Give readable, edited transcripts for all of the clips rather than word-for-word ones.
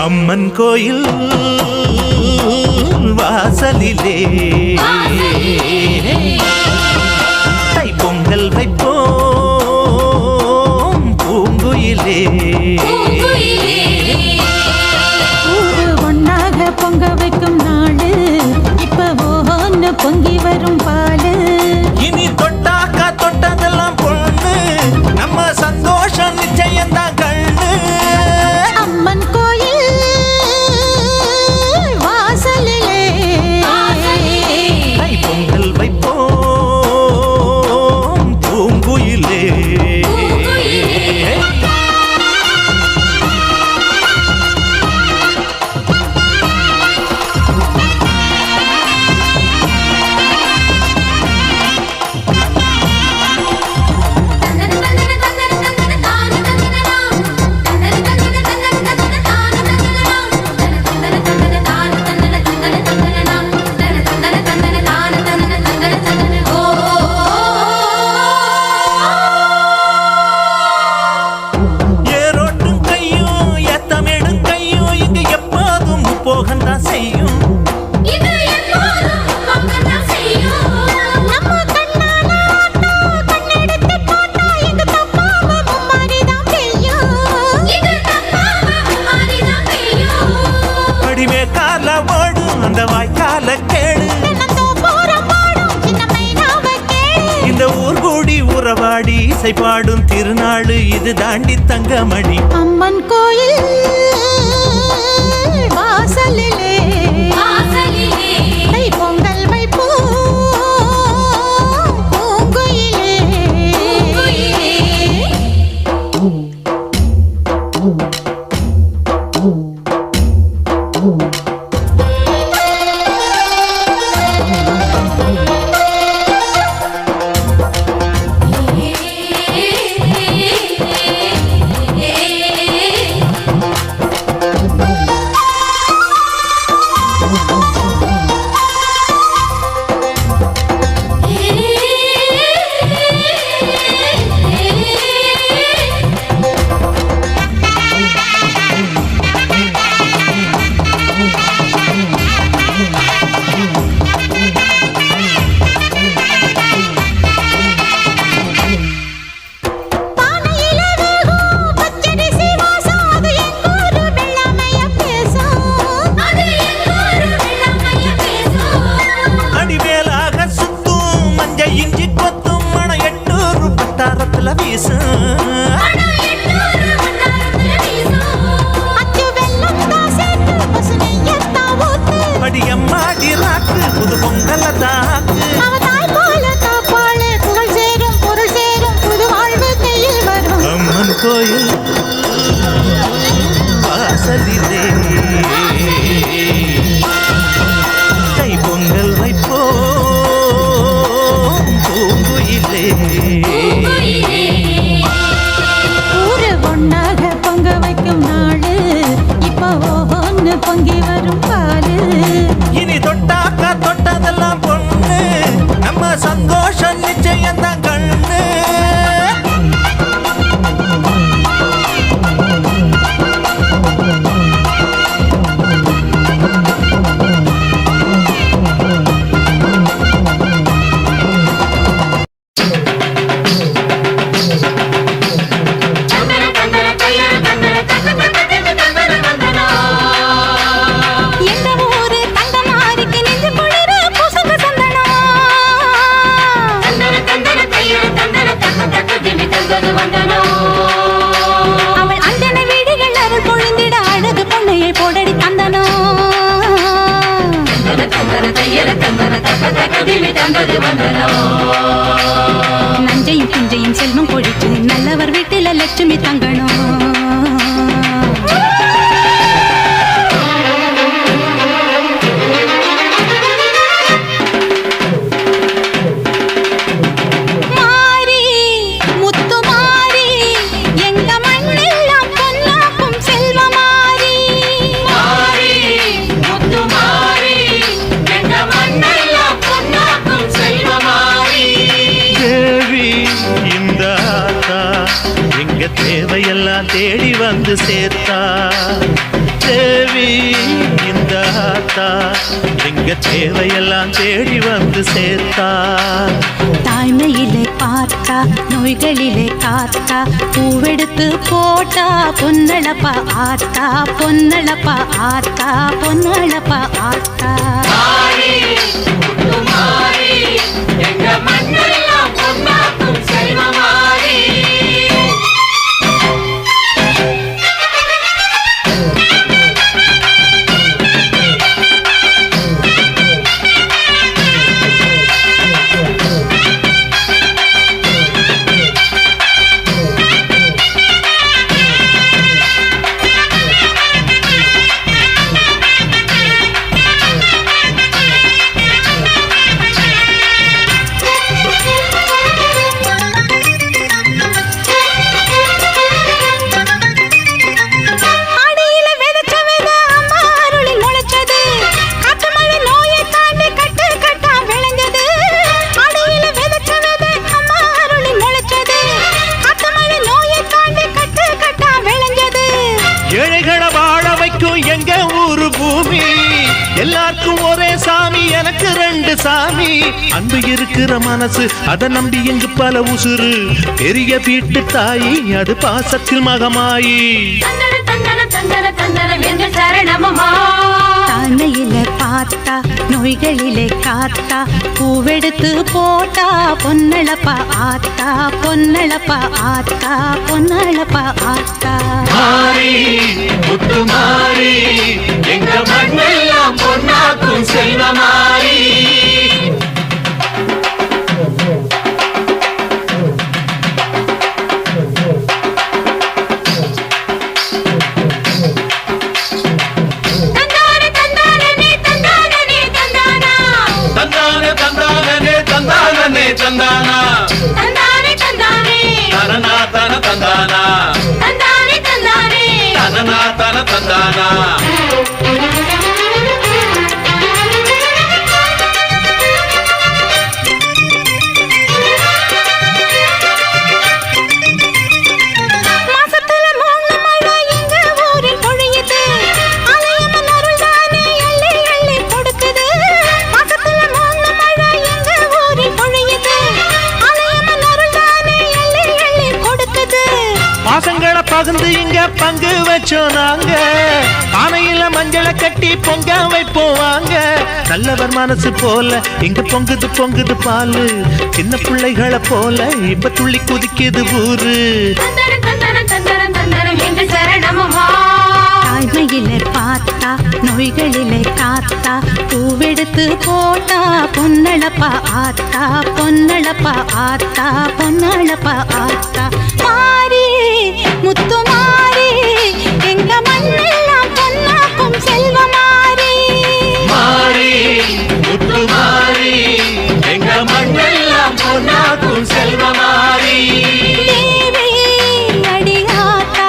அம்மன் கோயில் வாசலிலே தைப்பொங்கல் வைப்போம் பூங்குயிலே. ஒன்னாக பொங்க வைக்கும் நாடு இப்ப ஒன்னு பொங்கி வரும் பாலு. இனி தொட்டாக்கா தொட்டதெல்லாம் பொண்ணு நம்ம சந்தோஷம் நிச்சயம்தான் கண்ணு. அம்மன் கோயில் வாசலிலே தைப்பொங்கல் வைப்போம் பூங்குயிலே. அந்த வாய்க்கால கேளு, இந்த ஊர் கூடி உறவாடி இசை பாடும் திருநாள் இது தாண்டி தங்கமணி. அம்மன் கோயில் வாசலிலே தைப்பொங்கல் வைப்போம் பூங்குயிலே. படியம்மாடி ராக்கு புது பொங்கல தாக்கு அம்மன் கோயில் வாசலிலே தைப்பொங்கல் வைப்போம் பூங்குயிலே. ஒன்னாக பொங்க வைக்கும் நாடு இப்ப ஒன்னு பொங்கி வரும் பாலு. இனி தொட்டாக்கா தொட்டதெல்லாம் பொண்ணு நம்ம சந்தோஷம் நிச்சயம்தான் கண்ணு. அவள் அந்தன வீடுகள் அருள் பொழிந்திட அழகு பொண்ணையை போடடி தந்தனோ. நஞ்சையும் பிஞ்சையும் செல்வம் கொழிச்சு நல்லவர் வீட்டில லட்சுமி தங்கணும். தேவ தேவையெல்லாம் தேடி வந்து சேர்த்தா தேவி இந்த ஆத்தா எங்க தேவையெல்லாம் தேடி வந்து சேர்த்தா. தாய்மையிலே பார்த்தா நோய்களிலே காத்தா பூவெடுத்து போட்டா பொன்னழப்பா ஆத்தா பொன்னழப்பா ஆத்தா பொன்னழப்பா ஆத்தா. எங்க ஊரு பூமி எல்லாருக்கும் ஒரே சாமி எனக்கு ரெண்டு சாமி. அன்பு இருக்கிற மனசு அதை நம்பி எங்கு பல உசுறு பெரிய வீட்டு தாயி அது பாசத்தில் மகமாயி. தாய்மையிலே பார்த்தா நோய்களிலே காத்தா பூவெடுத்து போட்டா பொன்னழப்பா ஆத்தா பொன்னழப்பா ஆத்தா பொன்னழப்பா ஆத்தா. மாறி முத்து மாறி எங்க மண்ணெல்லாம் பொன்னாக்கும் செல்வமாரி. தந்தானா தந்தானே தந்தானே தனனா தன தந்தானா தந்தானே தந்தானே தனனா தன தந்தானா. பாசங்களை பகிர்ந்து இங்க பங்கு வச்சோம் நாங்க பானையில மஞ்சளை கட்டி பொங்க வைப்போம் வாங்க. நல்லவர் மனசு போல இங்க பொங்குது பொங்குது பாலு சின்ன பிள்ளைகளை போல இப்ப துள்ளி குதிக்குது ஊரு. தாய்மையிலே பார்த்தா நோய்களிலே காத்தா பூவெடுத்து போட்டா பொன்னழப்பா ஆத்தா பொன்னழப்பா ஆத்தா பொன்னழப்பா ஆத்தா. மாறி முத்து மாறி எங்க மண்ணெல்லாம் பொன்னாக்கும் செல்வமாரி. மாறி முத்து மாறி எங்க மண்ணெல்லாம் பொன்னாக்கும் செல்வமாரி. தேவி அடியாத்தா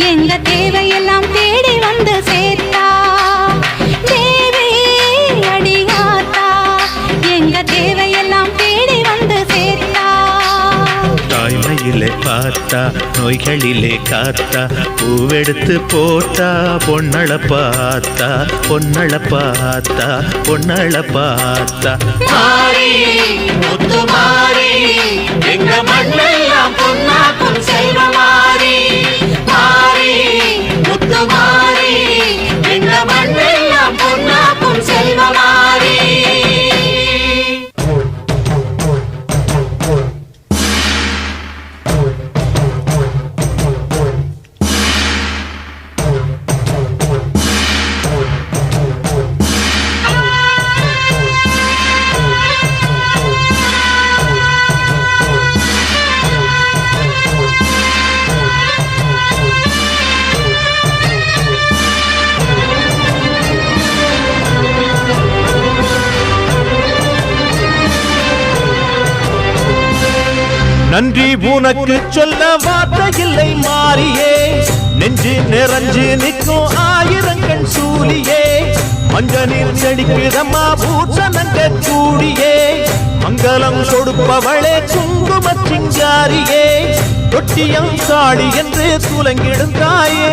எங்க தேவையெல்லாம் தேடி வந்து சேர்த்தா தேவி அடியாத்தா எங்க தேவையெல்லாம் தேடி வந்து சேர்த்தா. தாய்மையிலே பார்த்தா நோய்களிலே காத்தா பூவெடுத்து போட்டா பொன்னழப்பாத்தா பொன்னழப்பாத்தா பொன்னழப்பாத்தா. மாறி முத்து மாறி எங்க மண்ணெல்லாம் பொன்னாக்கும் செல்வமாரி. மாறி முத்து மாறி எங்க மண்ணெல்லாம் பொன்னாக்கும் செல்வமாரி. நன்றி உனக்கு சொல்ல வார்த்தை இல்லை மாறியே நெஞ்சு நிறைஞ்சு நிற்கும் ஆயிரங்கள் சூழியே மஞ்ச நீர் செடிக்குதம்மா பூசணங்க கூடியே மங்களம் கொடுப்பவளே குங்கும சிங்காரியே தொட்டியம் காளி என்று துலங்கிடும் தாயே